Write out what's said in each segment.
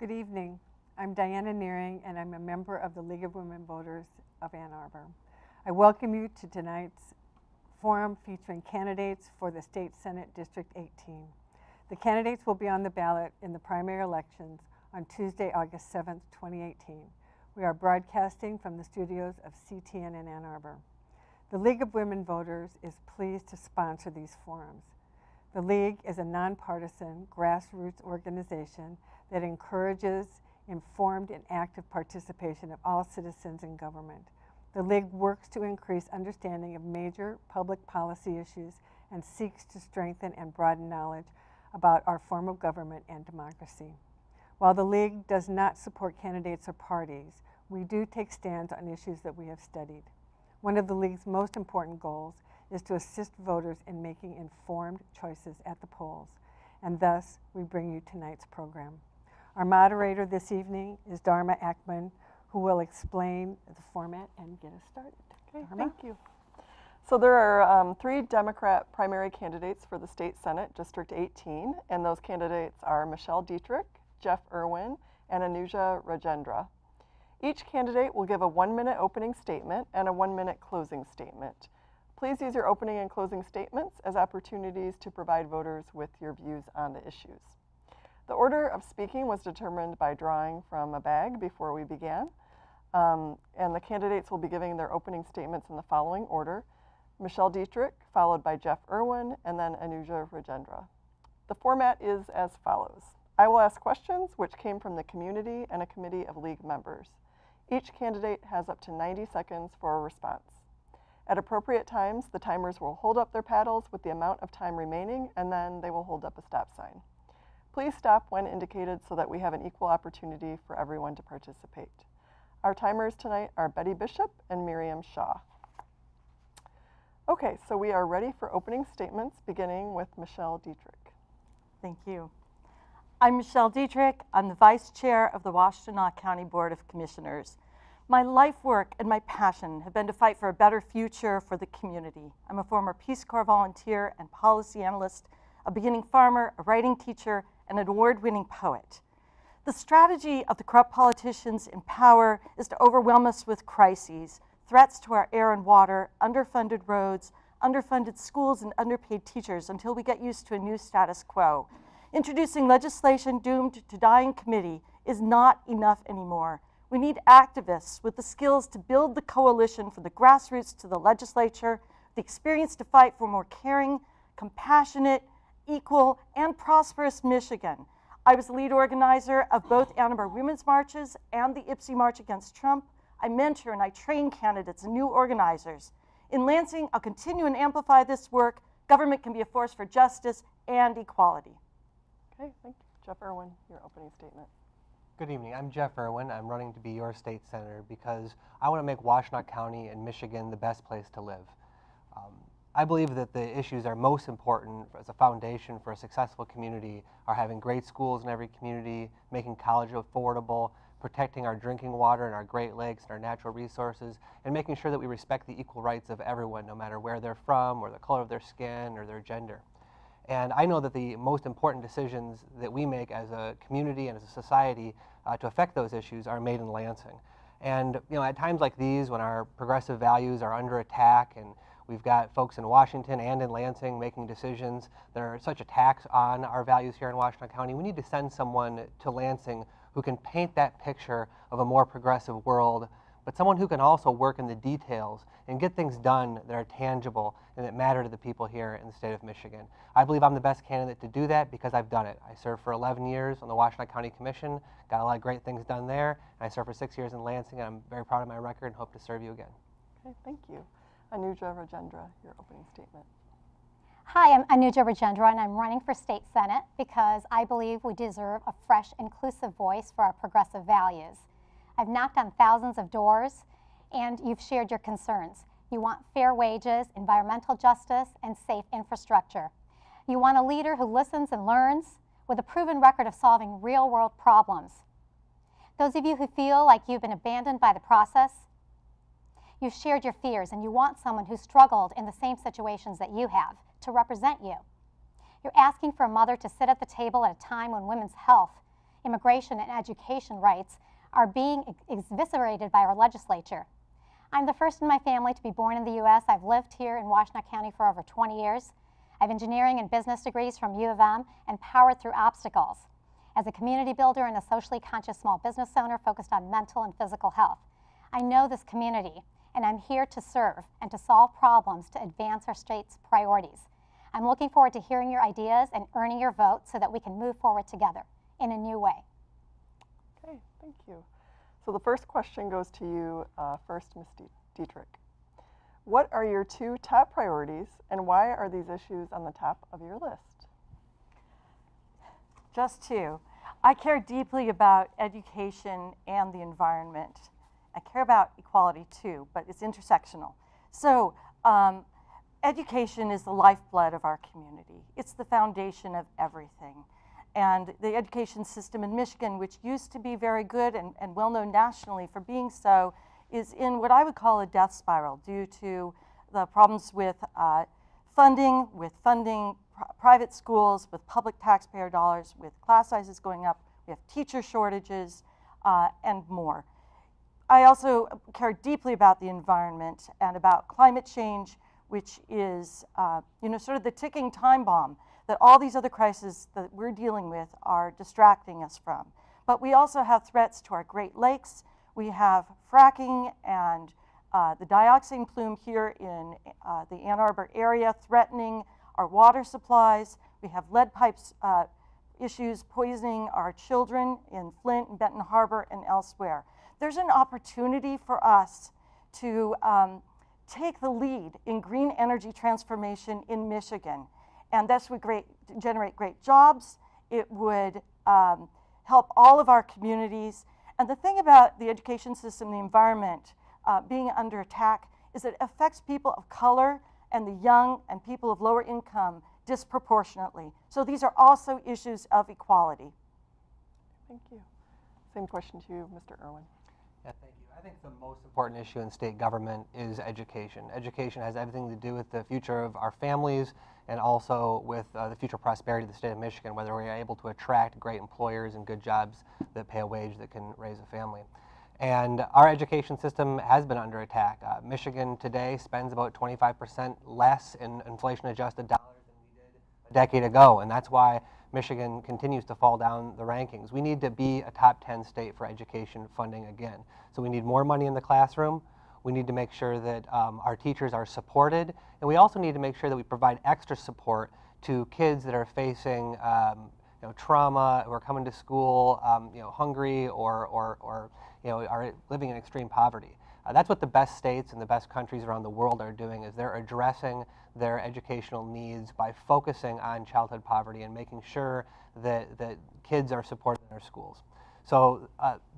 Good evening. I'm Diana Nearing, and I'm a member of the League of Women Voters of Ann Arbor. I welcome you to tonight's forum featuring candidates for the State Senate District 18. The candidates will be on the ballot in the primary elections on Tuesday, August 7th, 2018. We are broadcasting from the studios of CTN in Ann Arbor. The League of Women Voters is pleased to sponsor these forums. The League is a nonpartisan, grassroots organization that encourages informed and active participation of all citizens in government. The League works to increase understanding of major public policy issues and seeks to strengthen and broaden knowledge about our form of government and democracy. While the League does not support candidates or parties, we do take stands on issues that we have studied. One of the League's most important goals is to assist voters in making informed choices at the polls, and thus we bring you tonight's program. Our moderator this evening is Dharma Ackman, who will explain the format and get us started. Okay, Dharma? thank you. So there are 3 Democrat primary candidates for the State Senate, District 18, and those candidates are Michelle Dietrich, Jeff Irwin, and Anuja Rajendra. Each candidate will give a 1-minute opening statement and a 1-minute closing statement. Please use your opening and closing statements as opportunities to provide voters with your views on the issues. The order of speaking was determined by drawing from a bag before we began, and the candidates will be giving their opening statements in the following order: Michelle Dietrich, followed by Jeff Irwin, and then Anuja Rajendra. The format is as follows. I will ask questions which came from the community and a committee of League members. Each candidate has up to 90 seconds for a response. At appropriate times, the timers will hold up their paddles with the amount of time remaining, and then they will hold up a stop sign. Please stop when indicated so that we have an equal opportunity for everyone to participate. Our timers tonight are Betty Bishop and Miriam Shaw. Okay, so we are ready for opening statements, beginning with Michelle Dietrich. Thank you. I'm Michelle Dietrich. I'm the Vice Chair of the Washtenaw County Board of Commissioners. My life work and my passion have been to fight for a better future for the community. I'm a former Peace Corps volunteer and policy analyst, a beginning farmer, a writing teacher, and an award-winning poet. The strategy of the corrupt politicians in power is to overwhelm us with crises, threats to our air and water, underfunded roads, underfunded schools, and underpaid teachers until we get used to a new status quo. Introducing legislation doomed to die in committee is not enough anymore. We need activists with the skills to build the coalition from the grassroots to the legislature, the experience to fight for more caring, compassionate, equal, and prosperous Michigan. I was the lead organizer of both Ann Arbor Women's Marches and the Ipsy March Against Trump. I mentor and I train candidates and new organizers. In Lansing, I'll continue and amplify this work. Government can be a force for justice and equality. Okay, thank you. Jeff Irwin, your opening statement. Good evening. I'm Jeff Irwin. I'm running to be your state senator because I want to make Washtenaw County and Michigan the best place to live. I believe that the issues that are most important as a foundation for a successful community are having great schools in every community, making college affordable, protecting our drinking water and our Great Lakes and our natural resources, and making sure that we respect the equal rights of everyone, no matter where they're from or the color of their skin or their gender. And I know that the most important decisions that we make as a community and as a society to affect those issues are made in Lansing. And at times like these, when our progressive values are under attack and we've got folks in Washington and in Lansing making decisions that are such attacks on our values here in Washtenaw County, we need to send someone to Lansing who can paint that picture of a more progressive world, but someone who can also work in the details and get things done that are tangible and that matter to the people here in the state of Michigan. I believe I'm the best candidate to do that because I've done it. I served for 11 years on the Washtenaw County Commission, got a lot of great things done there, and I served for 6 years in Lansing, and I'm very proud of my record and hope to serve you again. Okay, thank you. Anuja Rajendra, your opening statement. Hi, I'm Anuja Rajendra, and I'm running for state senate because I believe we deserve a fresh, inclusive voice for our progressive values. I've knocked on thousands of doors, and you've shared your concerns. You want fair wages, environmental justice, and safe infrastructure. You want a leader who listens and learns with a proven record of solving real-world problems. Those of you who feel like you've been abandoned by the process, you've shared your fears, and you want someone who struggled in the same situations that you have to represent you. You're asking for a mother to sit at the table at a time when women's health immigration and education rights are being eviscerated by our legislature. I'm the first in my family to be born in the U.S. I've lived here in Washtenaw County for over 20 years. I have engineering and business degrees from U of M and powered through obstacles. As a community builder and a socially conscious small business owner focused on mental and physical health, I know this community, and I'm here to serve and to solve problems to advance our state's priorities. I'm looking forward to hearing your ideas and earning your vote so that we can move forward together in a new way. Okay, thank you. So the first question goes to you first, Ms. Dietrich. What are your 2 top priorities, and why are these issues on the top of your list? Just 2. I care deeply about education and the environment. I care about equality too, but it's intersectional. So education is the lifeblood of our community. It's the foundation of everything. And the education system in Michigan, which used to be very good and well known nationally for being so, is in what I would call a death spiral due to the problems with funding private schools, with public taxpayer dollars, with class sizes going up, we have teacher shortages, and more. I also care deeply about the environment and about climate change, which is sort of the ticking time bomb that all these other crises that we're dealing with are distracting us from. But we also have threats to our Great Lakes. We have fracking and the dioxin plume here in the Ann Arbor area threatening our water supplies. We have lead pipes issues poisoning our children in Flint and Benton Harbor and elsewhere. There's an opportunity for us to take the lead in green energy transformation in Michigan. And this would generate great jobs. It would help all of our communities. And the thing about the education system, the environment being under attack, is it affects people of color and the young and people of lower income disproportionately. So these are also issues of equality. Thank you. Same question to you, Mr. Irwin. Yeah, thank you. I think the most important issue in state government is education. Education has everything to do with the future of our families and also with the future prosperity of the state of Michigan, whether we are able to attract great employers and good jobs that pay a wage that can raise a family. And our education system has been under attack. Michigan today spends about 25% less in inflation-adjusted dollars than we did a decade ago, and that's why Michigan continues to fall down the rankings. We need to be a top 10 state for education funding again. So we need more money in the classroom. We need to make sure that our teachers are supported, and we also need to make sure that we provide extra support to kids that are facing trauma, who are coming to school hungry or are living in extreme poverty. That's what the best states and the best countries around the world are doing, is they're addressing their educational needs by focusing on childhood poverty and making sure that kids are supported in their schools. So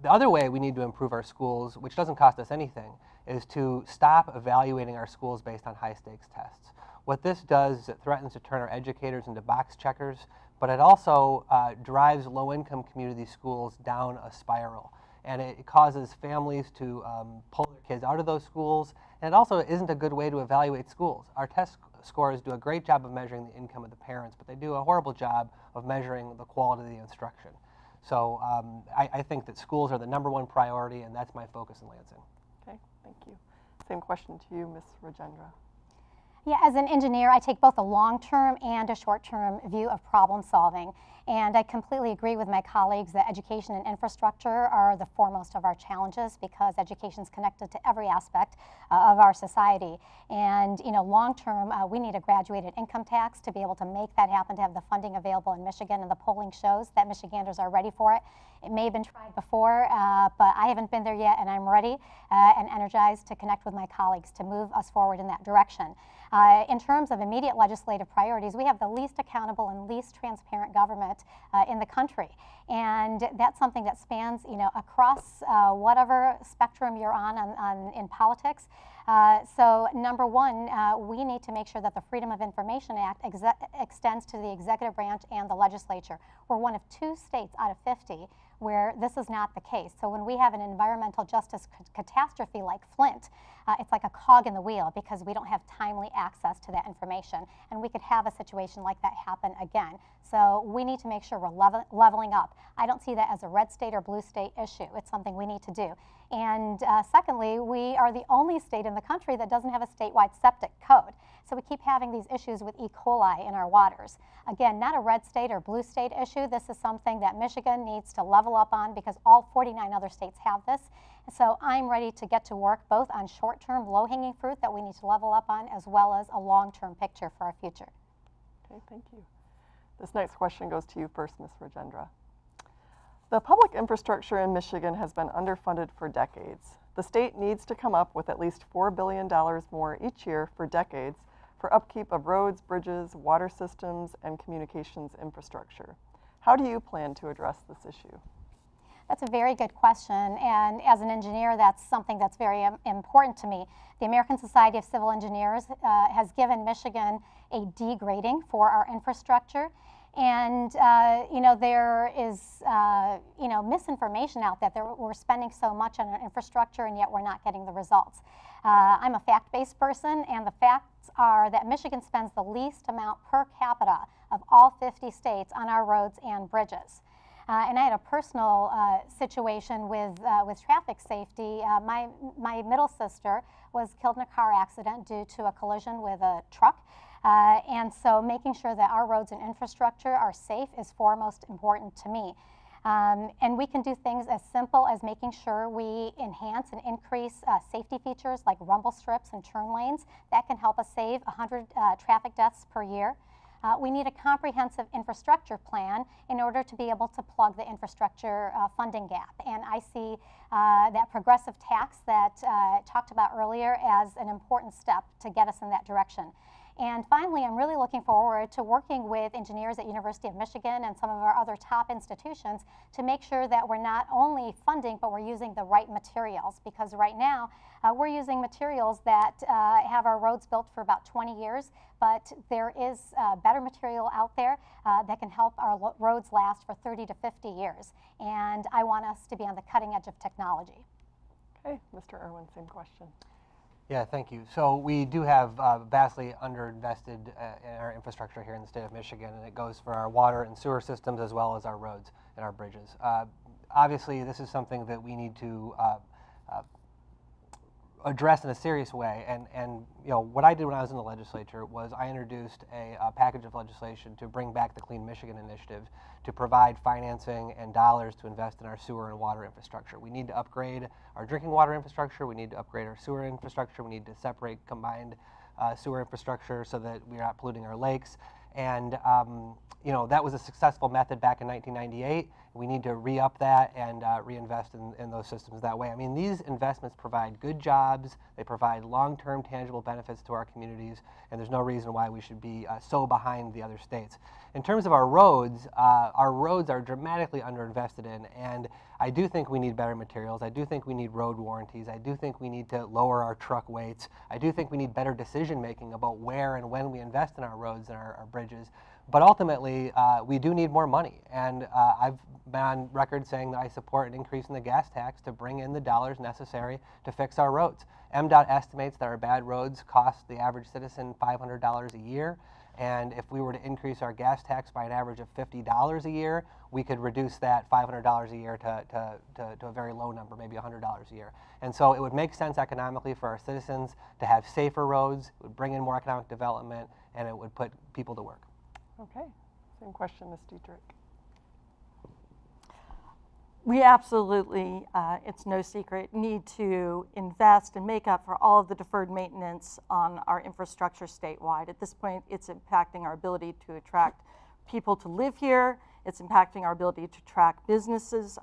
the other way we need to improve our schools, which doesn't cost us anything, is to stop evaluating our schools based on high-stakes tests. What this does is it threatens to turn our educators into box checkers, but it also drives low-income community schools down a spiral. And it causes families to pull their kids out of those schools, and it also isn't a good way to evaluate schools. Our test scores do a great job of measuring the income of the parents, but they do a horrible job of measuring the quality of the instruction. So I think that schools are the #1 priority, and that's my focus in Lansing. Okay, thank you. Same question to you, Ms. Rajendra. Yeah, as an engineer, I take both a long-term and a short-term view of problem solving. And I completely agree with my colleagues that education and infrastructure are the foremost of our challenges, because education is connected to every aspect of our society. And long-term, we need a graduated income tax to be able to make that happen, to have the funding available in Michigan, and the polling shows that Michiganders are ready for it. It may have been tried before, but I haven't been there yet, and I'm ready and energized to connect with my colleagues to move us forward in that direction. In terms of immediate legislative priorities, we have the least accountable and least transparent government in the country, and that's something that spans across whatever spectrum you're on in politics. So #1, we need to make sure that the Freedom of Information Act extends to the executive branch and the legislature. We're one of 2 states out of 50 where this is not the case. So when we have an environmental justice catastrophe like Flint, it's like a cog in the wheel because we don't have timely access to that information. And we could have a situation like that happen again. So we need to make sure we're leveling up. I don't see that as a red state or blue state issue. It's something we need to do. And secondly, we are the only state in the country that doesn't have a statewide septic code. So we keep having these issues with E. coli in our waters. Again, not a red state or blue state issue. This is something that Michigan needs to level up on because all 49 other states have this. So I'm ready to get to work both on short-term, low-hanging fruit that we need to level up on, as well as a long-term picture for our future. Okay, thank you. This next question goes to you first, Ms. Rajendra. The public infrastructure in Michigan has been underfunded for decades. The state needs to come up with at least $4 billion more each year for decades for upkeep of roads, bridges, water systems, and communications infrastructure. How do you plan to address this issue? That's a very good question, and as an engineer, that's something that's very important to me. The American Society of Civil Engineers has given Michigan a D grading for our infrastructure, and you know, there is you know, misinformation out there that we're spending so much on our infrastructure and yet we're not getting the results. I'm a fact-based person, and the facts are that Michigan spends the least amount per capita of all 50 states on our roads and bridges. And I had a personal situation with traffic safety. My middle sister was killed in a car accident due to a collision with a truck. And so making sure that our roads and infrastructure are safe is foremost important to me. And we can do things as simple as making sure we enhance and increase safety features like rumble strips and turn lanes. That can help us save 100 traffic deaths per year. We need a comprehensive infrastructure plan in order to be able to plug the infrastructure funding gap. And I see that progressive tax that I talked about earlier as an important step to get us in that direction. And finally, I'm really looking forward to working with engineers at University of Michigan and some of our other top institutions to make sure that we're not only funding, but we're using the right materials. Because right now, we're using materials that have our roads built for about 20 years, but there is better material out there that can help our roads last for 30 to 50 years. And I want us to be on the cutting edge of technology. Okay, Mr. Irwin, same question. Yeah, thank you. So we do have vastly underinvested in our infrastructure here in the state of Michigan, and it goes for our water and sewer systems as well as our roads and our bridges. Obviously, this is something that we need to address in a serious way. And you know, what I did when I was in the legislature was I introduced a package of legislation to bring back the Clean Michigan Initiative to provide financing and dollars to invest in our sewer and water infrastructure. We need to upgrade our drinking water infrastructure. We need to upgrade our sewer infrastructure. We need to separate combined sewer infrastructure so that we're not polluting our lakes. And you know, that was a successful method back in 1998. We need to re-up that and reinvest in those systems that way. I mean, these investments provide good jobs. They provide long-term tangible benefits to our communities, and there's no reason why we should be so behind the other states. In terms of our roads are dramatically underinvested in, and I do think we need better materials. I do think we need road warranties. I do think we need to lower our truck weights. I do think we need better decision-making about where and when we invest in our roads and our bridges. But ultimately, we do need more money, and I've been on record saying that I support an increase in the gas tax to bring in the dollars necessary to fix our roads. MDOT estimates that our bad roads cost the average citizen $500 a year, and if we were to increase our gas tax by an average of $50 a year, we could reduce that $500 a year to a very low number, maybe $100 a year. And so it would make sense economically for our citizens to have safer roads, it would bring in more economic development, and it would put people to work. Okay, same question, Ms. Dietrich. We absolutely, it's no secret, need to invest and make up for all of the deferred maintenance on our infrastructure statewide. At this point, it's impacting our ability to attract people to live here. It's impacting our ability to attract businesses.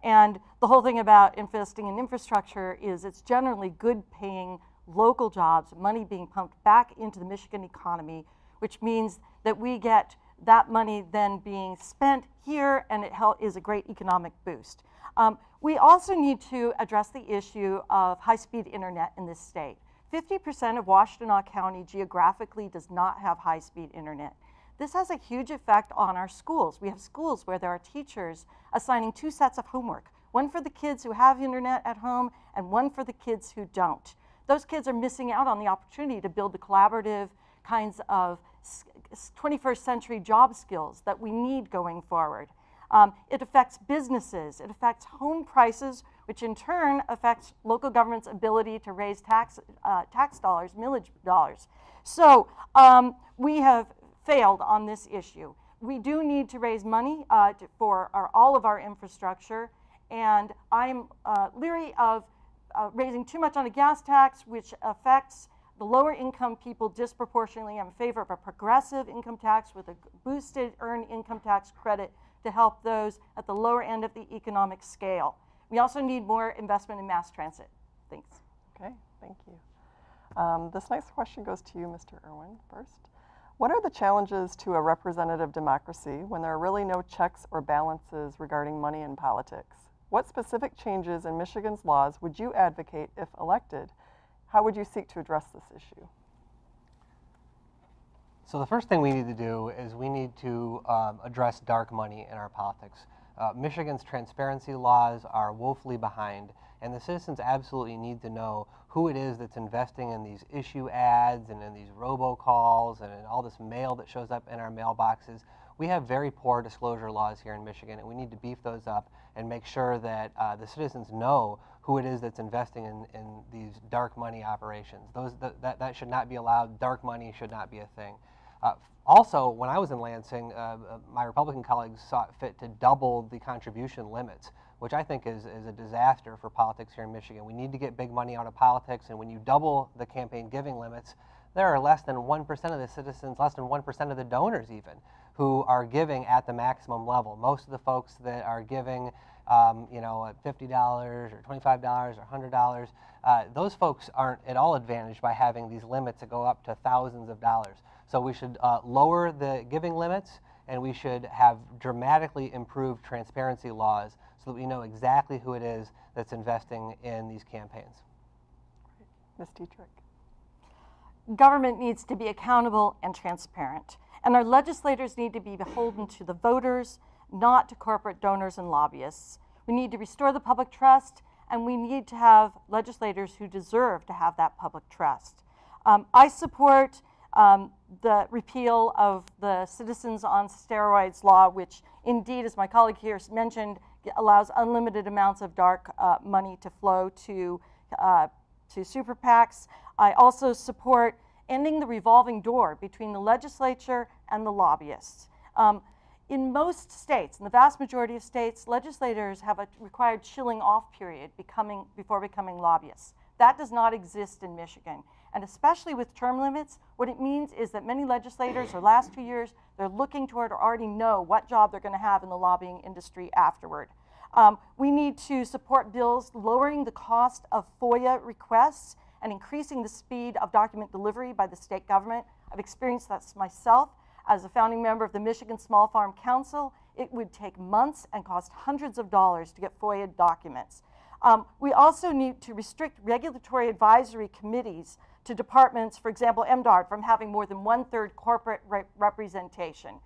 And the whole thing about investing in infrastructure is it's generally good paying local jobs, money being pumped back into the Michigan economy, which means that we get that money then being spent here, and it is a great economic boost. We also need to address the issue of high-speed internet in this state. 50% of Washtenaw County geographically does not have high-speed internet. This has a huge effect on our schools. We have schools where there are teachers assigning 2 sets of homework, one for the kids who have internet at home and one for the kids who don't. Those kids are missing out on the opportunity to build the collaborative kinds of 21st century job skills that we need going forward. It affects businesses, it affects home prices, which in turn affects local government's ability to raise tax dollars, millage dollars. So we have failed on this issue. We do need to raise money for all of our infrastructure, and I'm leery of raising too much on a gas tax, which affects the lower income people disproportionately. I'm in favor of a progressive income tax with a boosted earned income tax credit to help those at the lower end of the economic scale. We also need more investment in mass transit. Thanks. Okay, thank you. This next question goes to you, Mr. Irwin, first. What are the challenges to a representative democracy when there are really no checks or balances regarding money in politics? What specific changes in Michigan's laws would you advocate if elected? How would you seek to address this issue? So the first thing we need to do is we need to address dark money in our politics. Michigan's transparency laws are woefully behind, and the citizens absolutely need to know who it is that's investing in these issue ads and in these robocalls and in all this mail that shows up in our mailboxes. We have very poor disclosure laws here in Michigan, and we need to beef those up and make sure that the citizens know who it is that's investing in these dark money operations. That should not be allowed. Dark money should not be a thing. Also, when I was in Lansing, my Republican colleagues saw it fit to double the contribution limits, which I think is a disaster for politics here in Michigan. We need to get big money out of politics, and when you double the campaign giving limits, there are less than 1% of the citizens, less than 1% of the donors even, who are giving at the maximum level. Most of the folks that are giving at $50 or $25 or $100, those folks aren't at all advantaged by having these limits that go up to thousands of dollars. So we should lower the giving limits, and we should have dramatically improved transparency laws so that we know exactly who it is that's investing in these campaigns. Ms. Dietrich. Government needs to be accountable and transparent, and our legislators need to be beholden to the voters, not to corporate donors and lobbyists. We need to restore the public trust, and we need to have legislators who deserve to have that public trust. I support the repeal of the Citizens on Steroids law, which indeed, as my colleague here mentioned, allows unlimited amounts of dark money to flow to super PACs. I also support ending the revolving door between the legislature and the lobbyists. In most states, in the vast majority of states, legislators have a required chilling off period before becoming lobbyists. That does not exist in Michigan. And especially with term limits, what it means is that many legislators, or last 2 years, they're looking toward or already know what job they're going to have in the lobbying industry afterward. We need to support bills lowering the cost of FOIA requests and increasing the speed of document delivery by the state government. I've experienced that myself. As a founding member of the Michigan Small Farm Council, it would take months and cost hundreds of dollars to get FOIA documents. We also need to restrict regulatory advisory committees to departments, for example, MDARD, from having more than 1/3 corporate representation.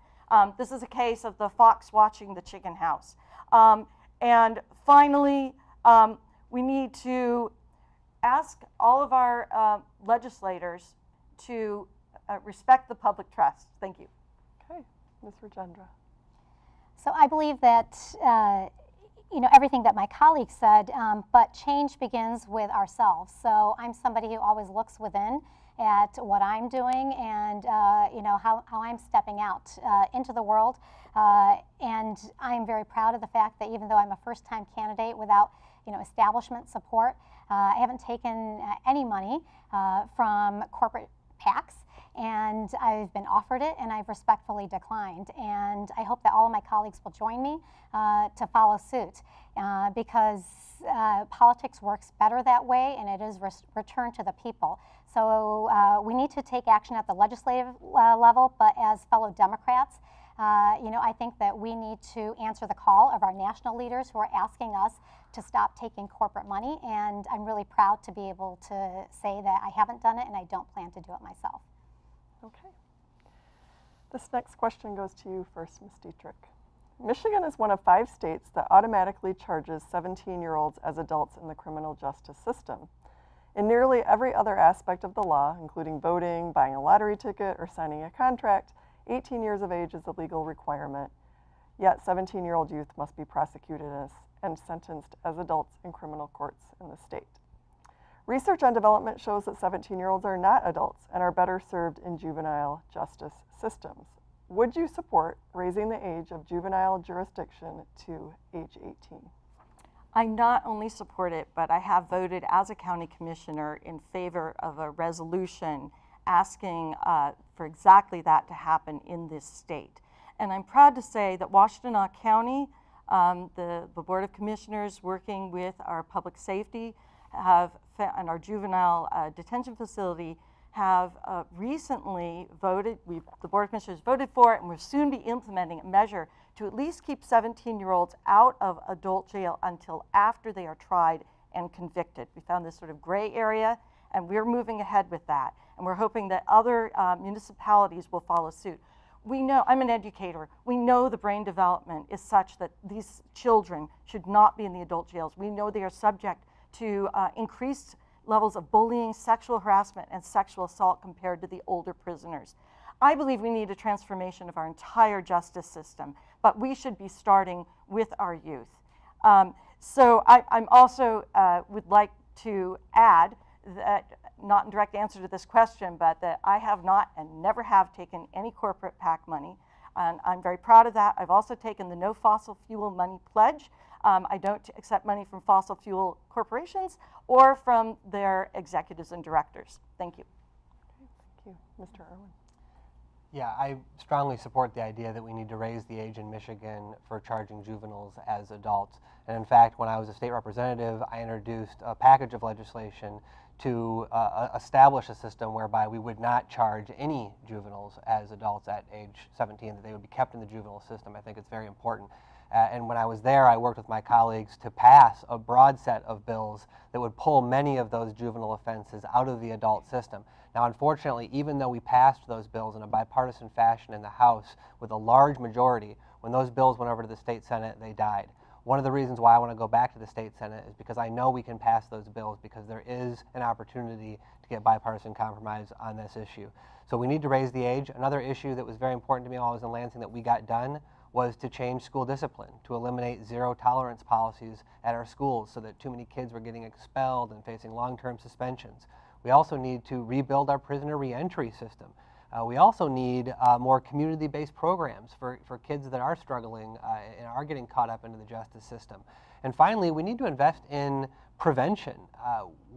This is a case of the fox watching the chicken house. And finally, we need to ask all of our legislators to respect the public trust. Thank you. Okay, Ms. Rajendra. So I believe that everything that my colleague said, but change begins with ourselves. So I'm somebody who always looks within at what I'm doing and how I'm stepping out into the world. And I'm very proud of the fact that even though I'm a first-time candidate without establishment support, I haven't taken any money from corporate PACs. And I've been offered it, and I've respectfully declined. And I hope that all of my colleagues will join me to follow suit, because politics works better that way, and it is returned to the people. So we need to take action at the legislative level, but as fellow Democrats, I think that we need to answer the call of our national leaders who are asking us to stop taking corporate money. And I'm really proud to be able to say that I haven't done it, and I don't plan to do it myself. Okay. This next question goes to you first, Ms. Dietrich. Michigan is one of 5 states that automatically charges 17-year-olds as adults in the criminal justice system. In nearly every other aspect of the law, including voting, buying a lottery ticket, or signing a contract, 18 years of age is the legal requirement. Yet 17-year-old youth must be prosecuted and sentenced as adults in criminal courts in the state. Research on development shows that 17-year-olds are not adults and are better served in juvenile justice systems. Would you support raising the age of juvenile jurisdiction to age 18? I not only support it, but I have voted as a county commissioner in favor of a resolution asking for exactly that to happen in this state. And I'm proud to say that Washtenaw County, the Board of Commissioners working with our public safety and our juvenile detention facility have recently voted, the Board of Commissioners voted for it, and we'll soon be implementing a measure to at least keep 17-year-olds out of adult jail until after they are tried and convicted. We found this sort of gray area, and we're moving ahead with that. And we're hoping that other municipalities will follow suit. We know, I'm an educator, we know the brain development is such that these children should not be in the adult jails. We know they are subject to increased levels of bullying, sexual harassment, and sexual assault compared to the older prisoners. I believe we need a transformation of our entire justice system, but we should be starting with our youth. So I'm also would like to add that, not in direct answer to this question, but that I have not and never have taken any corporate PAC money. And I'm very proud of that. I've also taken the No Fossil Fuel Money Pledge. I don't accept money from fossil fuel corporations or from their executives and directors. Thank you. Thank you. Mr. Irwin. Yeah, I strongly support the idea that we need to raise the age in Michigan for charging juveniles as adults. And in fact, when I was a state representative, I introduced a package of legislation to establish a system whereby we would not charge any juveniles as adults at age 17, that they would be kept in the juvenile system. I think it's very important. And when I was there, I worked with my colleagues to pass a broad set of bills that would pull many of those juvenile offenses out of the adult system. Now, unfortunately, even though we passed those bills in a bipartisan fashion in the House with a large majority, when those bills went over to the state Senate, they died. One of the reasons why I want to go back to the state Senate is because I know we can pass those bills, because there is an opportunity to get bipartisan compromise on this issue. So we need to raise the age. Another issue that was very important to me while I was in Lansing that we got done was to change school discipline, to eliminate zero tolerance policies at our schools so that too many kids were getting expelled and facing long-term suspensions. We also need to rebuild our prisoner reentry system. We also need more community-based programs for kids that are struggling and are getting caught up into the justice system. And finally, we need to invest in prevention.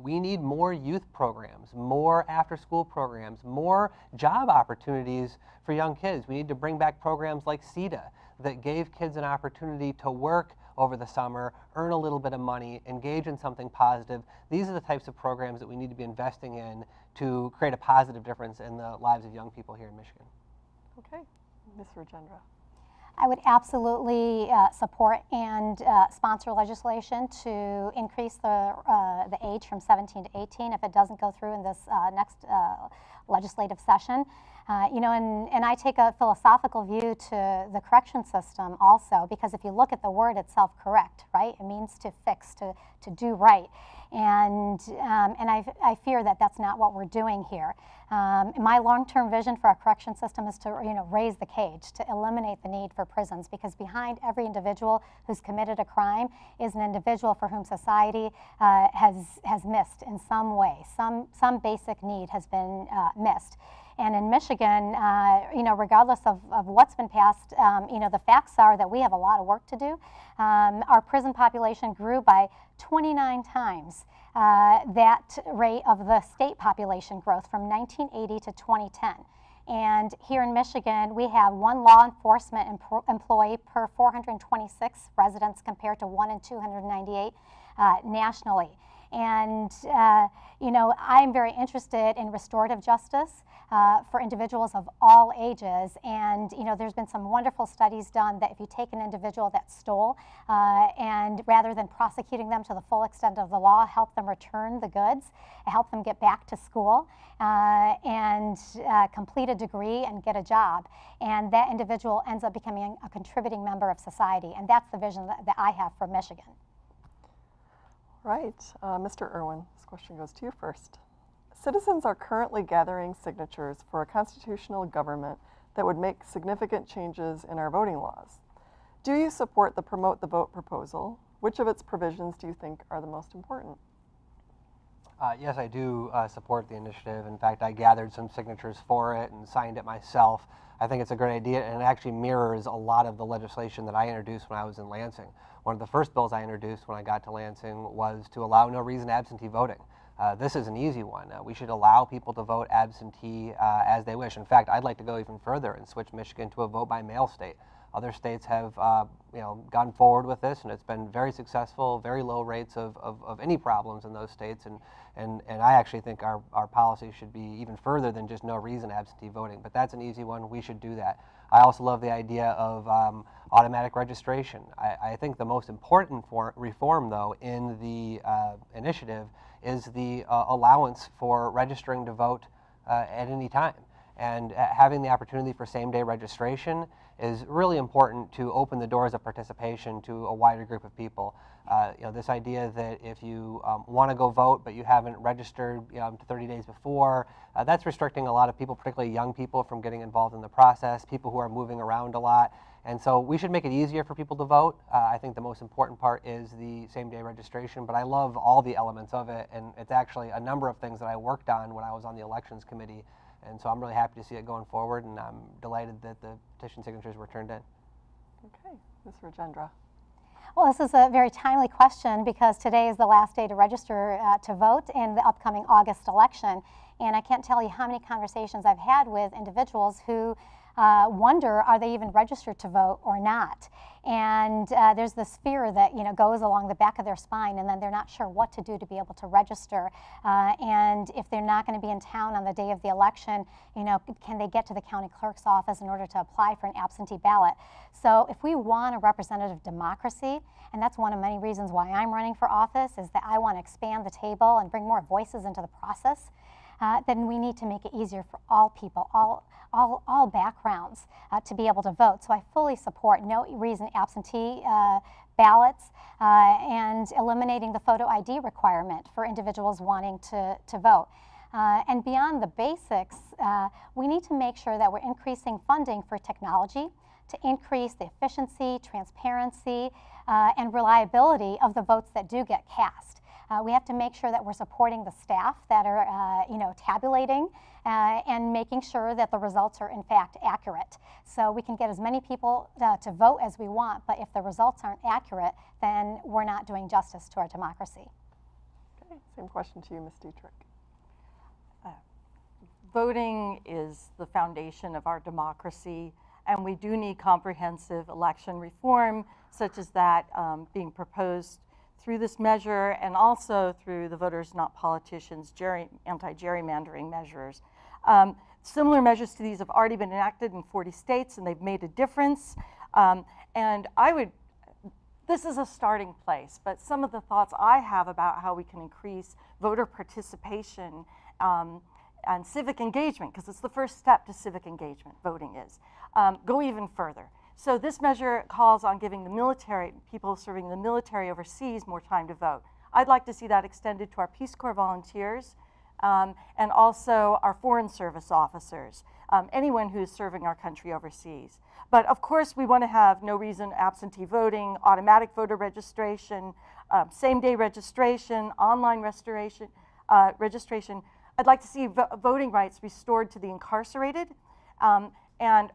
We need more youth programs, more after-school programs, more job opportunities for young kids. We need to bring back programs like CETA that gave kids an opportunity to work over the summer, earn a little bit of money, engage in something positive. These are the types of programs that we need to be investing in to create a positive difference in the lives of young people here in Michigan. Okay, Ms. Rajendra. I would absolutely support and sponsor legislation to increase the age from 17 to 18 if it doesn't go through in this next legislative session. You know, and I take a philosophical view to the correction system also, because if you look at the word itself, correct, right? It means to fix, to do right. And I fear that that's not what we're doing here. My long-term vision for our correction system is to, you know, raise the cage, to eliminate the need for prisons, because behind every individual who's committed a crime is an individual for whom society has missed in some way. Some basic need has been missed. And in Michigan, you know, regardless of what's been passed, you know, the facts are that we have a lot of work to do. Our prison population grew by 29 times that rate of the state population growth from 1980 to 2010. And here in Michigan, we have one law enforcement employee per 426 residents compared to 1 in 298 nationally. And, you know, I'm very interested in restorative justice for individuals of all ages. And, you know, there's been some wonderful studies done that if you take an individual that stole and rather than prosecuting them to the full extent of the law, help them return the goods, help them get back to school and complete a degree and get a job. And that individual ends up becoming a contributing member of society. And that's the vision that I have for Michigan. Right. Mr. Irwin, this question goes to you first. Citizens are currently gathering signatures for a constitutional government that would make significant changes in our voting laws. Do you support the Promote the Vote proposal? Which of its provisions do you think are the most important? Yes, I do support the initiative. In fact, I gathered some signatures for it and signed it myself. I think it's a great idea, and it actually mirrors a lot of the legislation that I introduced when I was in Lansing. One of the first bills I introduced when I got to Lansing was to allow no reason absentee voting. This is an easy one. We should allow people to vote absentee as they wish. In fact, I'd like to go even further and switch Michigan to a vote-by-mail state. Other states have gone forward with this, and it's been very successful, very low rates of any problems in those states. And I actually think our policy should be even further than just no reason absentee voting. But that's an easy one. We should do that. I also love the idea of automatic registration. I think the most important reform, though, in the initiative is the allowance for registering to vote at any time. And having the opportunity for same-day registration is really important to open the doors of participation to a wider group of people. This idea that if you want to go vote but you haven't registered 30 days before, that's restricting a lot of people, particularly young people, from getting involved in the process, people who are moving around a lot. And so we should make it easier for people to vote. I think the most important part is the same-day registration, but I love all the elements of it, and it's actually a number of things that I worked on when I was on the elections committee. And so I'm really happy to see it going forward, and I'm delighted that the petition signatures were turned in. Okay, Ms. Rajendra. Well, this is a very timely question because today is the last day to register to vote in the upcoming August election. And I can't tell you how many conversations I've had with individuals who wonder, are they even registered to vote or not? And there's this fear that goes along the back of their spine, and then they're not sure what to do to be able to register. And if they're not going to be in town on the day of the election, can they get to the county clerk's office in order to apply for an absentee ballot? So if we want a representative democracy, and that's one of many reasons why I'm running for office, is that I want to expand the table and bring more voices into the process, then we need to make it easier for all people, all backgrounds to be able to vote. So I fully support no reason absentee ballots and eliminating the photo ID requirement for individuals wanting to vote. And beyond the basics, we need to make sure that we're increasing funding for technology to increase the efficiency, transparency, and reliability of the votes that do get cast. We have to make sure that we're supporting the staff that are, tabulating and making sure that the results are in fact accurate. So we can get as many people to vote as we want, but if the results aren't accurate, then we're not doing justice to our democracy. Okay, same question to you, Ms. Dietrich. Voting is the foundation of our democracy, and we do need comprehensive election reform, such as that being proposed through this measure and also through the Voters Not Politicians anti-gerrymandering measures. Similar measures to these have already been enacted in 40 states, and they've made a difference. And this is a starting place, but some of the thoughts I have about how we can increase voter participation and civic engagement, because it's the first step to civic engagement, voting is, go even further. So this measure calls on giving the military, people serving in the military overseas, more time to vote. I'd like to see that extended to our Peace Corps volunteers and also our Foreign Service officers, anyone who's serving our country overseas. But of course, we want to have no reason absentee voting, automatic voter registration, same-day registration, online registration. I'd like to see voting rights restored to the incarcerated and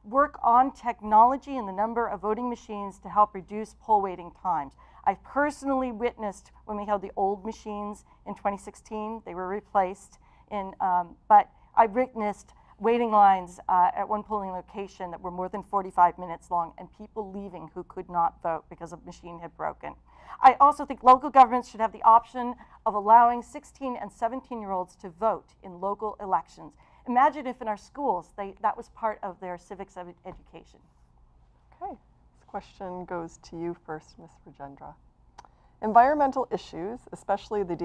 work on technology and the number of voting machines to help reduce poll waiting times. I personally witnessed when we held the old machines in 2016, they were replaced, but I witnessed waiting lines at one polling location that were more than 45 minutes long, and people leaving who could not vote because a machine had broken. I also think local governments should have the option of allowing 16 and 17-year-olds to vote in local elections. Imagine if in our schools that was part of their civics education. Okay, this question goes to you first, Ms. Rajendra. Environmental issues, especially the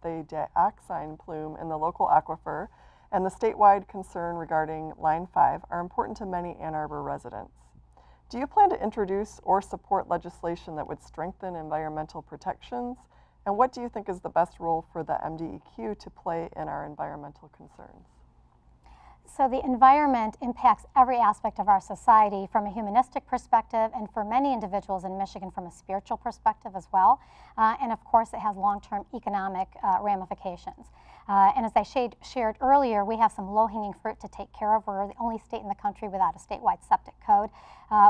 dioxin plume in the local aquifer and the statewide concern regarding Line 5, are important to many Ann Arbor residents. Do you plan to introduce or support legislation that would strengthen environmental protections? And what do you think is the best role for the MDEQ to play in our environmental concerns? So the environment impacts every aspect of our society from a humanistic perspective, and for many individuals in Michigan from a spiritual perspective as well. And of course it has long-term economic ramifications. And as I shared earlier, we have some low-hanging fruit to take care of. We're the only state in the country without a statewide septic code.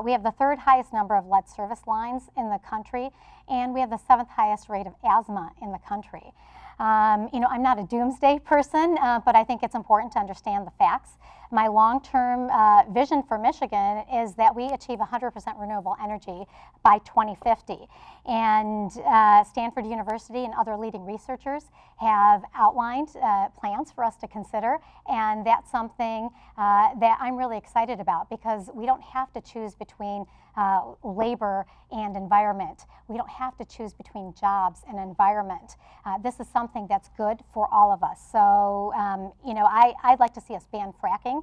We have the third highest number of lead service lines in the country, and we have the 7th highest rate of asthma in the country. You know, I'm not a doomsday person, but I think it's important to understand the facts. My long-term vision for Michigan is that we achieve 100% renewable energy by 2050. And Stanford University and other leading researchers have outlined plans for us to consider, and that's something that I'm really excited about, because we don't have to choose between labor and environment. We don't have to choose between jobs and environment. This is something that's good for all of us. So, you know, I'd like to see us ban fracking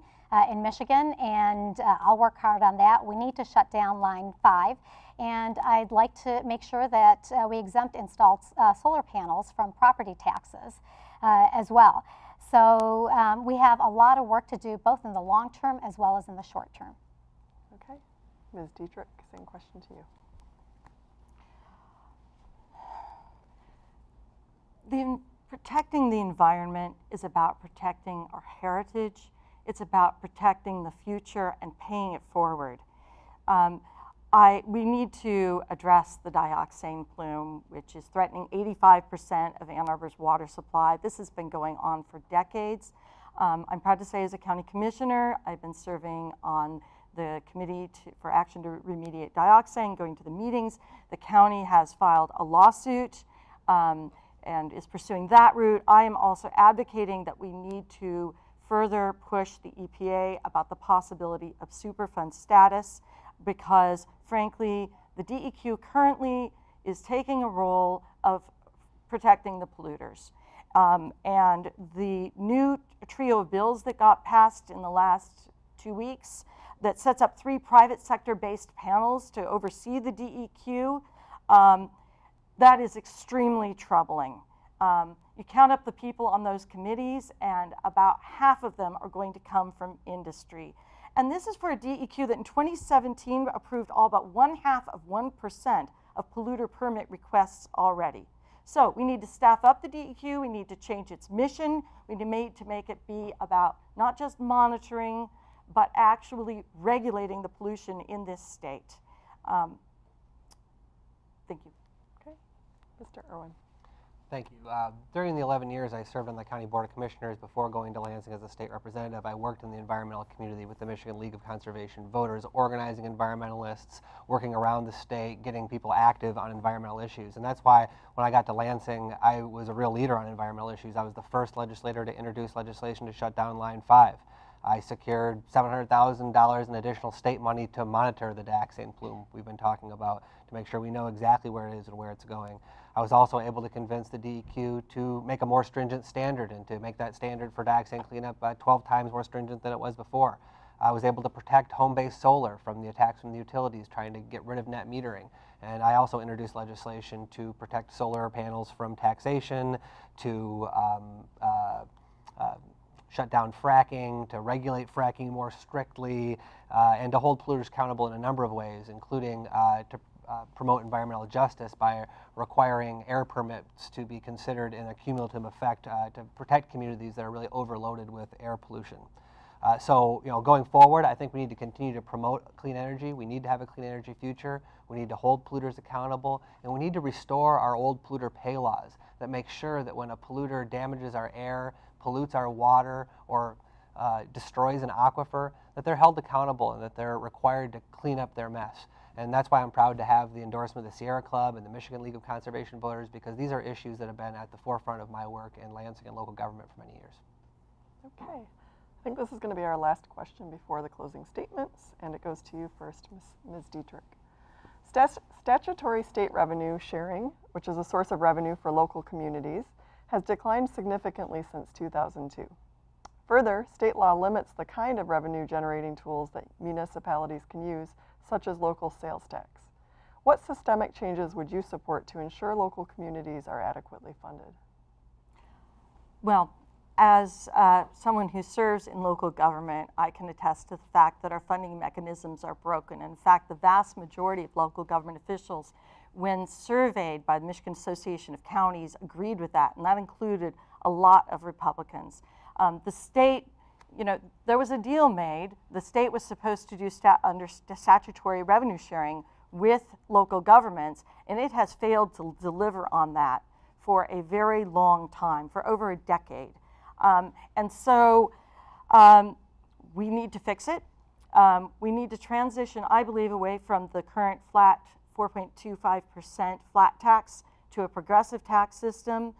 in Michigan, and I'll work hard on that. We need to shut down Line 5, and I'd like to make sure that we exempt installed solar panels from property taxes as well. So we have a lot of work to do, both in the long term as well as in the short term. Okay, Ms. Dietrich, same question to you. Protecting the environment is about protecting our heritage. It's about protecting the future and paying it forward. We need to address the dioxin plume, which is threatening 85% of Ann Arbor's water supply. This has been going on for decades. I'm proud to say, as a county commissioner, I've been serving on the Committee for Action to Remediate Dioxin, going to the meetings. The county has filed a lawsuit and is pursuing that route. I am also advocating that we need to further push the EPA about the possibility of Superfund status, because frankly, the DEQ currently is taking a role of protecting the polluters. And the new trio of bills that got passed in the last 2 weeks that sets up 3 private sector-based panels to oversee the DEQ, that is extremely troubling. You count up the people on those committees, and about half of them are going to come from industry. And this is for a DEQ that in 2017 approved all but 0.5% of polluter permit requests already. So we need to staff up the DEQ, we need to change its mission, we need to make it be about not just monitoring, but actually regulating the pollution in this state. Thank you. Okay, Mr. Irwin. Thank you. During the 11 years I served on the County Board of Commissioners before going to Lansing as a state representative, I worked in the environmental community with the Michigan League of Conservation Voters, organizing environmentalists, working around the state, getting people active on environmental issues. And that's why when I got to Lansing, I was a real leader on environmental issues. I was the first legislator to introduce legislation to shut down Line 5. I secured $700,000 in additional state money to monitor the dioxin plume we've been talking about, to make sure we know exactly where it is and where it's going. I was also able to convince the DEQ to make a more stringent standard, and to make that standard for dioxin cleanup 12 times more stringent than it was before. I was able to protect home-based solar from the attacks from the utilities trying to get rid of net metering. And I also introduced legislation to protect solar panels from taxation, to shut down fracking, to regulate fracking more strictly, and to hold polluters accountable in a number of ways, including to promote environmental justice by requiring air permits to be considered in a cumulative effect to protect communities that are really overloaded with air pollution. So, you know, going forward, I think we need to continue to promote clean energy. We need to have a clean energy future. We need to hold polluters accountable, and we need to restore our old polluter pay laws that make sure that when a polluter damages our air, pollutes our water, or destroys an aquifer, that they're held accountable and that they're required to clean up their mess. And that's why I'm proud to have the endorsement of the Sierra Club and the Michigan League of Conservation Voters, because these are issues that have been at the forefront of my work in Lansing and local government for many years. Okay. I think this is going to be our last question before the closing statements, and it goes to you first, Ms. Dietrich. Statutory state revenue sharing, which is a source of revenue for local communities, has declined significantly since 2002. Further, state law limits the kind of revenue generating tools that municipalities can use, such as local sales tax. What systemic changes would you support to ensure local communities are adequately funded? Well, as someone who serves in local government, I can attest to the fact that our funding mechanisms are broken. In fact, the vast majority of local government officials, when surveyed by the Michigan Association of Counties, agreed with that, and that included a lot of Republicans. The state, you know, there was a deal made. The state was supposed to do under statutory revenue sharing with local governments, and it has failed to deliver on that for a very long time, for over a decade. And so we need to fix it. We need to transition, I believe, away from the current flat 4.25% flat tax to a progressive tax system.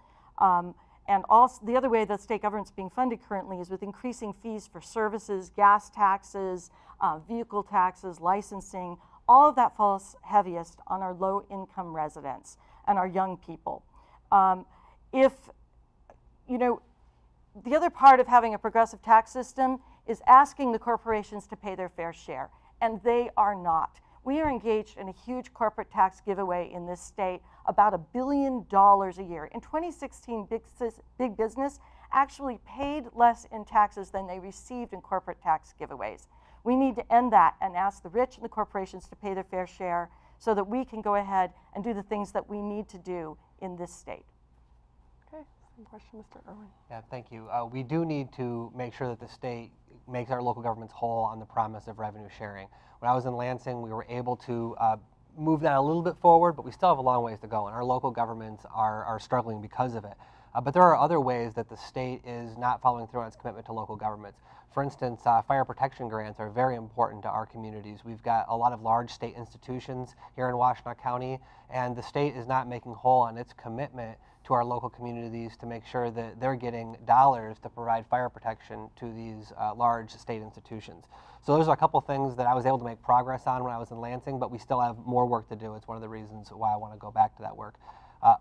And also, the other way that state government's being funded currently is with increasing fees for services, gas taxes, vehicle taxes, licensing. All of that falls heaviest on our low-income residents and our young people. The other part of having a progressive tax system is asking the corporations to pay their fair share, and they are not. We are engaged in a huge corporate tax giveaway in this state, about $1 billion a year. In 2016, big business actually paid less in taxes than they received in corporate tax giveaways. We need to end that and ask the rich and the corporations to pay their fair share so that we can go ahead and do the things that we need to do in this state. Okay, same question, Mr. Irwin. Yeah, thank you. We do need to make sure that the state makes our local governments whole on the promise of revenue sharing. When I was in Lansing, we were able to move that a little bit forward, but we still have a long ways to go, and our local governments are struggling because of it. But there are other ways that the state is not following through on its commitment to local governments. For instance, fire protection grants are very important to our communities. We've got a lot of large state institutions here in Washtenaw County, and the state is not making whole on its commitment to our local communities to make sure that they're getting dollars to provide fire protection to these large state institutions. So those are a couple things that I was able to make progress on when I was in Lansing, but we still have more work to do. It's one of the reasons why I want to go back to that work.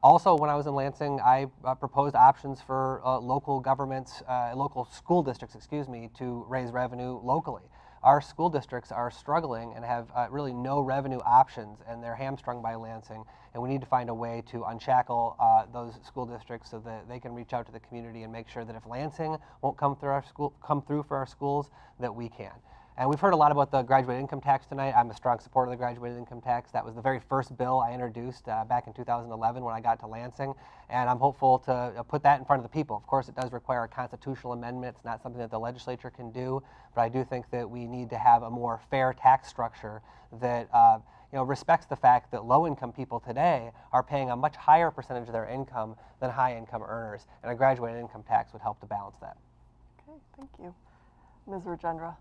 Also, when I was in Lansing, I proposed options for local governments, local school districts, to raise revenue locally. Our school districts are struggling and have really no revenue options, and they're hamstrung by Lansing. And we need to find a way to unshackle those school districts so that they can reach out to the community and make sure that if Lansing won't come through for our schools, that we can. And we've heard a lot about the graduated income tax tonight. I'm a strong supporter of the graduated income tax. That was the very first bill I introduced back in 2011 when I got to Lansing, and I'm hopeful to put that in front of the people. Of course, it does require a constitutional amendment. It's not something that the legislature can do, but I do think that we need to have a more fair tax structure that respects the fact that low-income people today are paying a much higher percentage of their income than high-income earners, and a graduated income tax would help to balance that. Okay, thank you. Ms. Rajendra.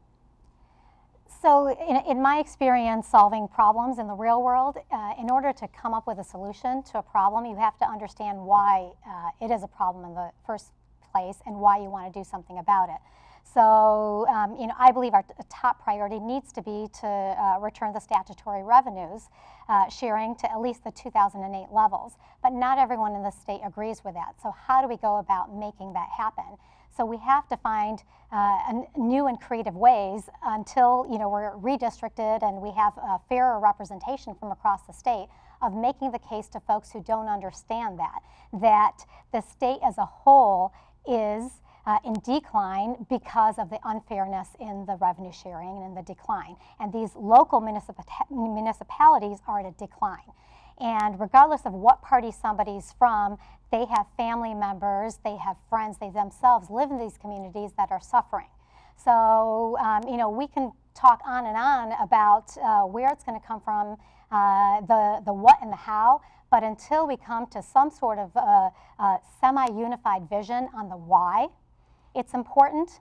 So in my experience solving problems in the real world, in order to come up with a solution to a problem, you have to understand why it is a problem in the first place and why you want to do something about it. So I believe our top priority needs to be to return the statutory revenues sharing to at least the 2008 levels. But not everyone in the state agrees with that. So how do we go about making that happen? So we have to find new and creative ways until we're redistricted and we have a fairer representation from across the state of making the case to folks who don't understand that the state as a whole is in decline because of the unfairness in the revenue sharing and in the decline. And these local municipalities are at a decline. And regardless of what party somebody's from, they have family members, they have friends, they themselves live in these communities that are suffering. So, we can talk on and on about where it's going to come from, the what and the how, but until we come to some sort of semi-unified vision on the why, it's important.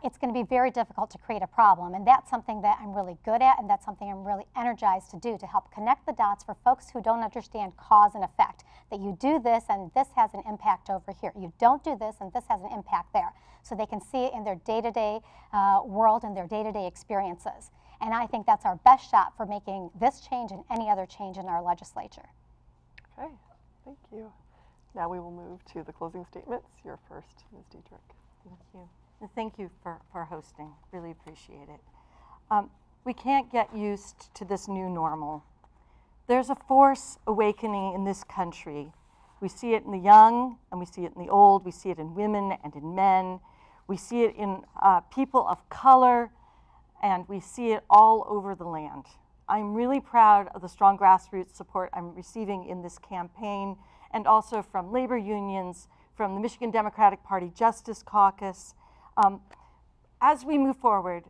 it's going to be very difficult to create a problem. And that's something that I'm really good at, and that's something I'm really energized to do, to help connect the dots for folks who don't understand cause and effect. That you do this and this has an impact over here. You don't do this and this has an impact there. So they can see it in their day-to-day world and their day-to-day experiences. And I think that's our best shot for making this change and any other change in our legislature. Okay, thank you. Now we will move to the closing statements. You're first, Ms. Dietrich. Thank you. And thank you for hosting. Really appreciate it. We can't get used to this new normal. There's a force awakening in this country. We see it in the young, and we see it in the old. We see it in women and in men. We see it in people of color, and we see it all over the land. I'm really proud of the strong grassroots support I'm receiving in this campaign, and also from labor unions, from the Michigan Democratic Party Justice Caucus. As we move forward,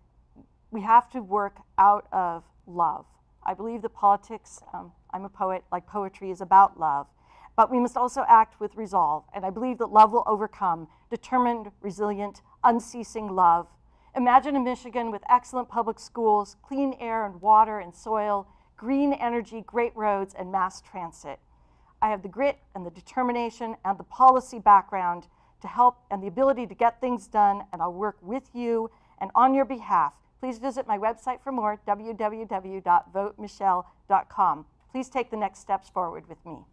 we have to work out of love. I believe that politics, I'm a poet, like poetry is about love, but we must also act with resolve, and I believe that love will overcome. Determined, resilient, unceasing love. Imagine a Michigan with excellent public schools, clean air and water and soil, green energy, great roads, and mass transit. I have the grit and the determination and the policy background to help and the ability to get things done, and I'll work with you and on your behalf. Please visit my website for more, www.votemichelle.com. Please take the next steps forward with me.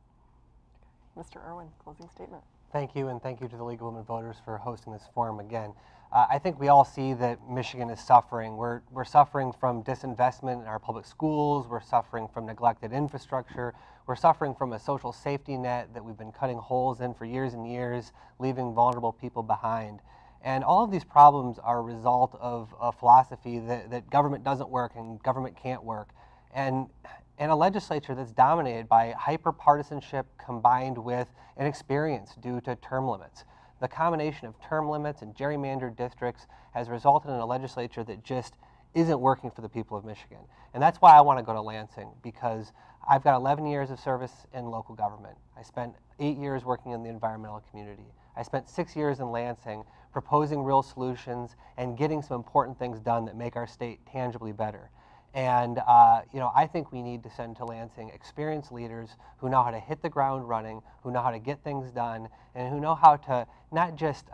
Mr. Irwin, closing statement. Thank you, and thank you to the League of Women Voters for hosting this forum again. I think we all see that Michigan is suffering. We're suffering from disinvestment in our public schools. We're suffering from neglected infrastructure. We're suffering from a social safety net that we've been cutting holes in for years and years, leaving vulnerable people behind. And all of these problems are a result of a philosophy that government doesn't work and government can't work. And a legislature that's dominated by hyper-partisanship combined with inexperience due to term limits. The combination of term limits and gerrymandered districts has resulted in a legislature that just isn't working for the people of Michigan. And that's why I want to go to Lansing, because I've got 11 years of service in local government. I spent 8 years working in the environmental community. I spent 6 years in Lansing proposing real solutions and getting some important things done that make our state tangibly better. And I think we need to send to Lansing experienced leaders who know how to hit the ground running, who know how to get things done, and who know how to not just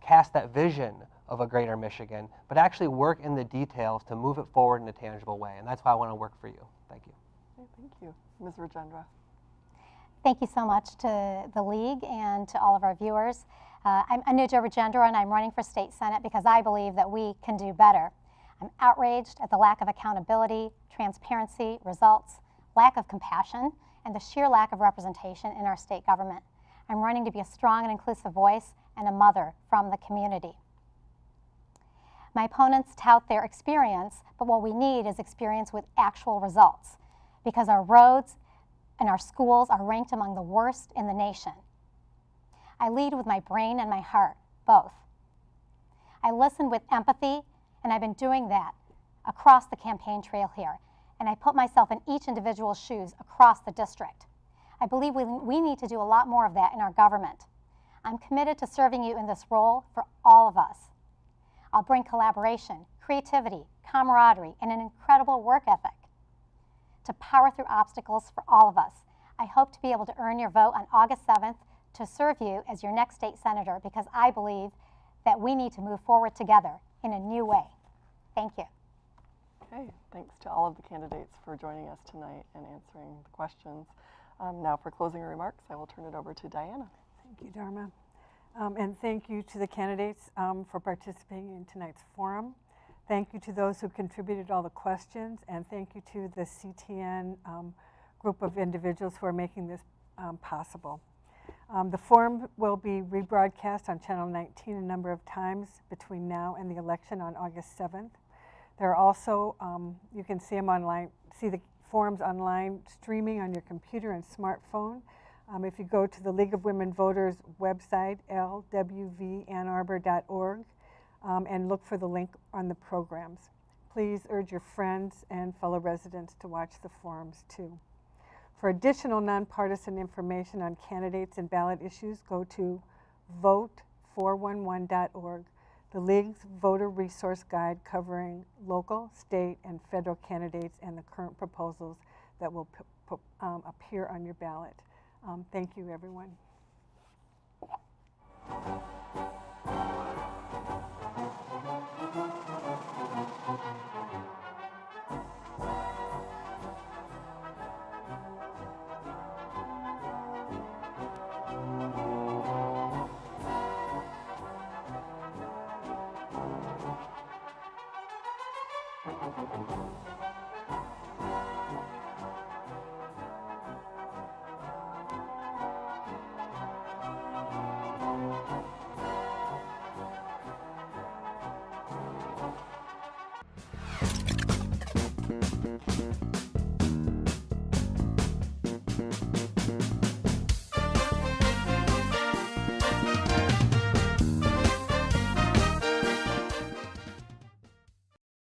cast that vision of a greater Michigan, but actually work in the details to move it forward in a tangible way. And that's why I want to work for you. Thank you. Okay, thank you. Ms. Rajendra. Thank you so much to the League and to all of our viewers. I'm Anuja Rajendra, and I'm running for State Senate because I believe that we can do better. I'm outraged at the lack of accountability, transparency, results, lack of compassion, and the sheer lack of representation in our state government. I'm running to be a strong and inclusive voice and a mother from the community. My opponents tout their experience, but what we need is experience with actual results, because our roads and our schools are ranked among the worst in the nation. I lead with my brain and my heart, both. I listen with empathy, and I've been doing that across the campaign trail here. And I put myself in each individual's shoes across the district. I believe we need to do a lot more of that in our government. I'm committed to serving you in this role for all of us. I'll bring collaboration, creativity, camaraderie, and an incredible work ethic to power through obstacles for all of us. I hope to be able to earn your vote on August 7th to serve you as your next state senator, because I believe that we need to move forward together in a new way. Thank you. Okay, thanks to all of the candidates for joining us tonight and answering the questions. Now for closing remarks, I will turn it over to Diana. Thank you, Dharma. And thank you to the candidates for participating in tonight's forum. Thank you to those who contributed all the questions, and thank you to the CTN group of individuals who are making this possible. The forum will be rebroadcast on Channel 19 a number of times between now and the election on August 7th. There are also, you can see them online, see the forums online streaming on your computer and smartphone. If you go to the League of Women Voters website, lwvannarbor.org, and look for the link on the programs. Please urge your friends and fellow residents to watch the forums too. For additional nonpartisan information on candidates and ballot issues, go to vote411.org. the League's voter resource guide covering local, state, and federal candidates and the current proposals that will appear on your ballot. Thank you, everyone.